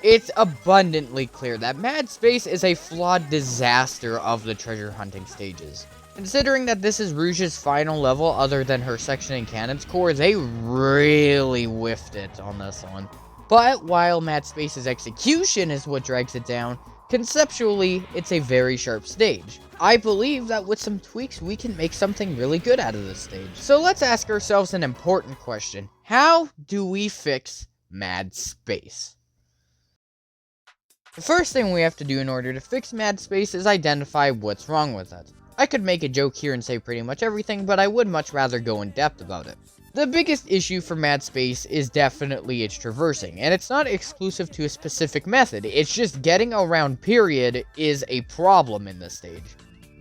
It's abundantly clear that Mad Space is a flawed disaster of the treasure hunting stages. Considering that this is Rouge's final level other than her section in Cannon's Core, they really whiffed it on this one. But while Mad Space's execution is what drags it down, conceptually, it's a very sharp stage. I believe that with some tweaks, we can make something really good out of this stage. So let's ask ourselves an important question. How do we fix Mad Space? The first thing we have to do in order to fix Mad Space is identify what's wrong with it. I could make a joke here and say pretty much everything, but I would much rather go in depth about it. The biggest issue for Mad Space is definitely its traversing, and it's not exclusive to a specific method, it's just getting around period is a problem in this stage.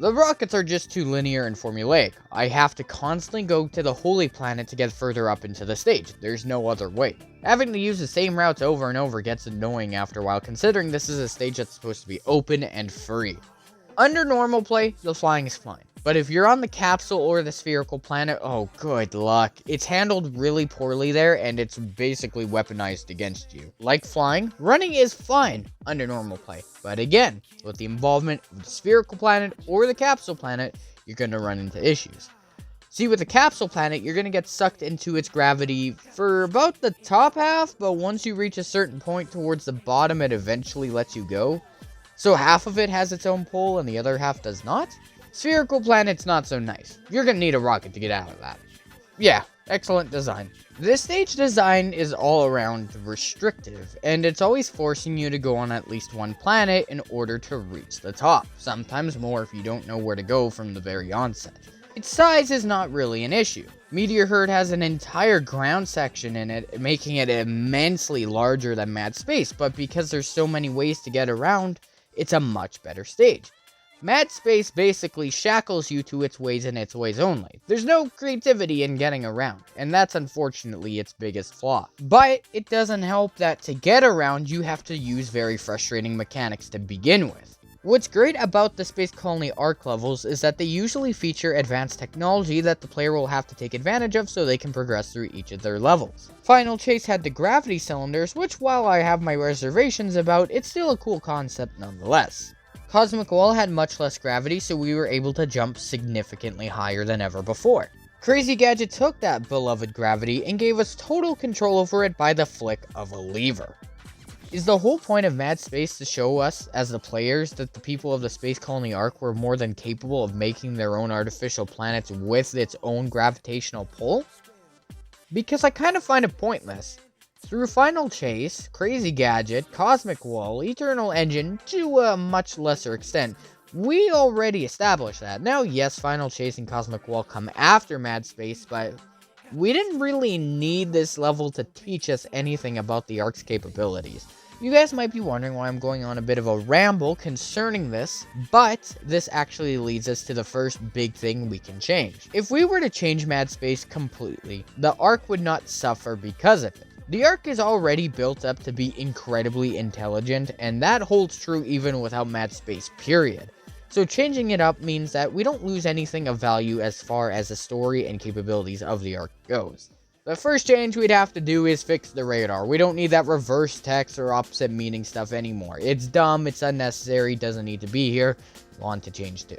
The rockets are just too linear and formulaic. I have to constantly go to the Holy Planet to get further up into the stage. There's no other way. Having to use the same routes over and over gets annoying after a while, considering this is a stage that's supposed to be open and free. Under normal play, the flying is fine. But if you're on the capsule or the spherical planet, oh good luck. It's handled really poorly there, and it's basically weaponized against you. Like flying, running is fine under normal play. But again, with the involvement of the spherical planet or the capsule planet, you're going to run into issues. See, with the capsule planet, you're going to get sucked into its gravity for about the top half, but once you reach a certain point towards the bottom, it eventually lets you go. So half of it has its own pull and the other half does not? Spherical planet's not so nice. You're gonna need a rocket to get out of that. Yeah, excellent design. This stage design is all around restrictive, and it's always forcing you to go on at least one planet in order to reach the top. Sometimes more if you don't know where to go from the very onset. Its size is not really an issue. Meteor Herd has an entire ground section in it, making it immensely larger than Mad Space, but because there's so many ways to get around, it's a much better stage. Mad Space basically shackles you to its ways and its ways only. There's no creativity in getting around, and that's unfortunately its biggest flaw. But it doesn't help that to get around, you have to use very frustrating mechanics to begin with. What's great about the Space Colony Arc levels is that they usually feature advanced technology that the player will have to take advantage of so they can progress through each of their levels. Final Chase had the gravity cylinders, which while I have my reservations about, it's still a cool concept nonetheless. Cosmic Wall had much less gravity, so we were able to jump significantly higher than ever before. Crazy Gadget took that beloved gravity and gave us total control over it by the flick of a lever. Is the whole point of Mad Space to show us, as the players, that the people of the Space Colony Arc were more than capable of making their own artificial planets with its own gravitational pull? Because I kind of find it pointless. Through Final Chase, Crazy Gadget, Cosmic Wall, Eternal Engine, to a much lesser extent, we already established that. Now, yes, Final Chase and Cosmic Wall come after Mad Space, but we didn't really need this level to teach us anything about the Arc's capabilities. You guys might be wondering why I'm going on a bit of a ramble concerning this, but this actually leads us to the first big thing we can change. If we were to change Mad Space completely, the Arc would not suffer because of it. The Arc is already built up to be incredibly intelligent, and that holds true even without Mad Space, period. So changing it up means that we don't lose anything of value as far as the story and capabilities of the Arc goes. The first change we'd have to do is fix the radar. We don't need that reverse text or opposite meaning stuff anymore. It's dumb, it's unnecessary, doesn't need to be here. On to change 2.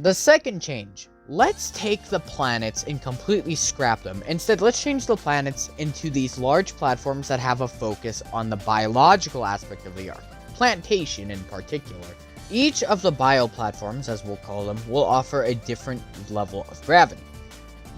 The second change. Let's take the planets and completely scrap them. Instead, let's change the planets into these large platforms that have a focus on the biological aspect of the Arc. Plantation in particular. Each of the bio platforms, as we'll call them, will offer a different level of gravity.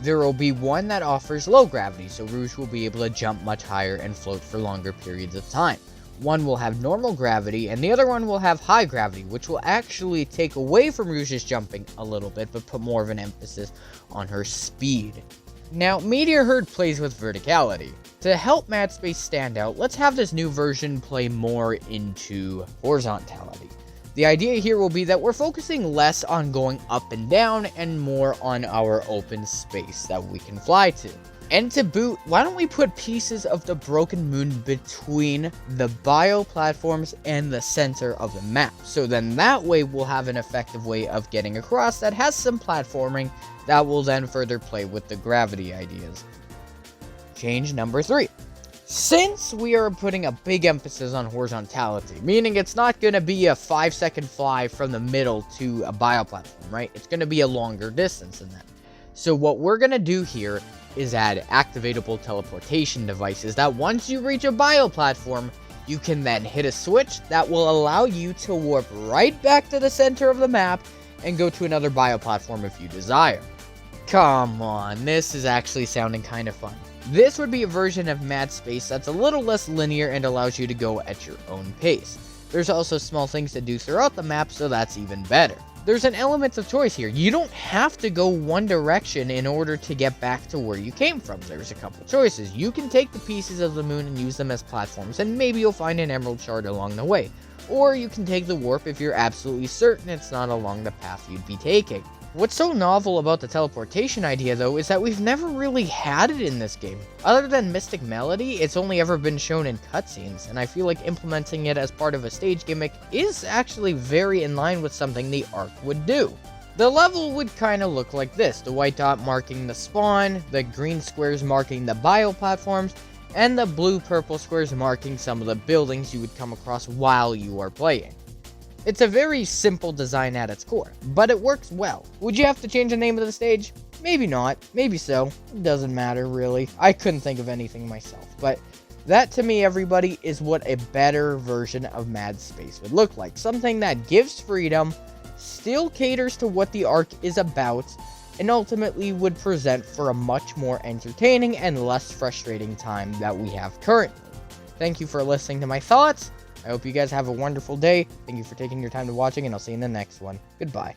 There will be one that offers low gravity, so Rouge will be able to jump much higher and float for longer periods of time. One will have normal gravity, and the other one will have high gravity, which will actually take away from Rouge's jumping a little bit, but put more of an emphasis on her speed. Now, Meteor Herd plays with verticality. To help Mad Space stand out, let's have this new version play more into horizontality. The idea here will be that we're focusing less on going up and down and more on our open space that we can fly to. And to boot, why don't we put pieces of the Broken Moon between the bio platforms and the center of the map? So then that way we'll have an effective way of getting across that has some platforming that will then further play with the gravity ideas. Change number 3. Since we are putting a big emphasis on horizontality, meaning it's not going to be a 5-second fly from the middle to a bioplatform, right? It's going to be a longer distance than that. So what we're going to do here is add activatable teleportation devices that once you reach a bioplatform, you can then hit a switch that will allow you to warp right back to the center of the map and go to another bioplatform if you desire. Come on, this is actually sounding kind of fun. This would be a version of Mad Space that's a little less linear and allows you to go at your own pace. There's also small things to do throughout the map, so that's even better. There's an element of choice here. You don't have to go one direction in order to get back to where you came from. There's a couple choices. You can take the pieces of the moon and use them as platforms, and maybe you'll find an emerald shard along the way. Or you can take the warp if you're absolutely certain it's not along the path you'd be taking. What's so novel about the teleportation idea, though, is that we've never really had it in this game. Other than Mystic Melody, it's only ever been shown in cutscenes, and I feel like implementing it as part of a stage gimmick is actually very in line with something the Ark would do. The level would kind of look like this: the white dot marking the spawn, the green squares marking the bioplatforms, and the blue-purple squares marking some of the buildings you would come across while you are playing. It's a very simple design at its core, but it works well. Would you have to change the name of the stage? Maybe not, maybe so. It doesn't matter, really. I couldn't think of anything myself, but that to me, everybody, is what a better version of Mad Space would look like. Something that gives freedom, still caters to what the Ark is about, and ultimately would present for a much more entertaining and less frustrating time that we have currently. Thank you for listening to my thoughts. I hope you guys have a wonderful day. Thank you for taking your time to watching, and I'll see you in the next one. Goodbye.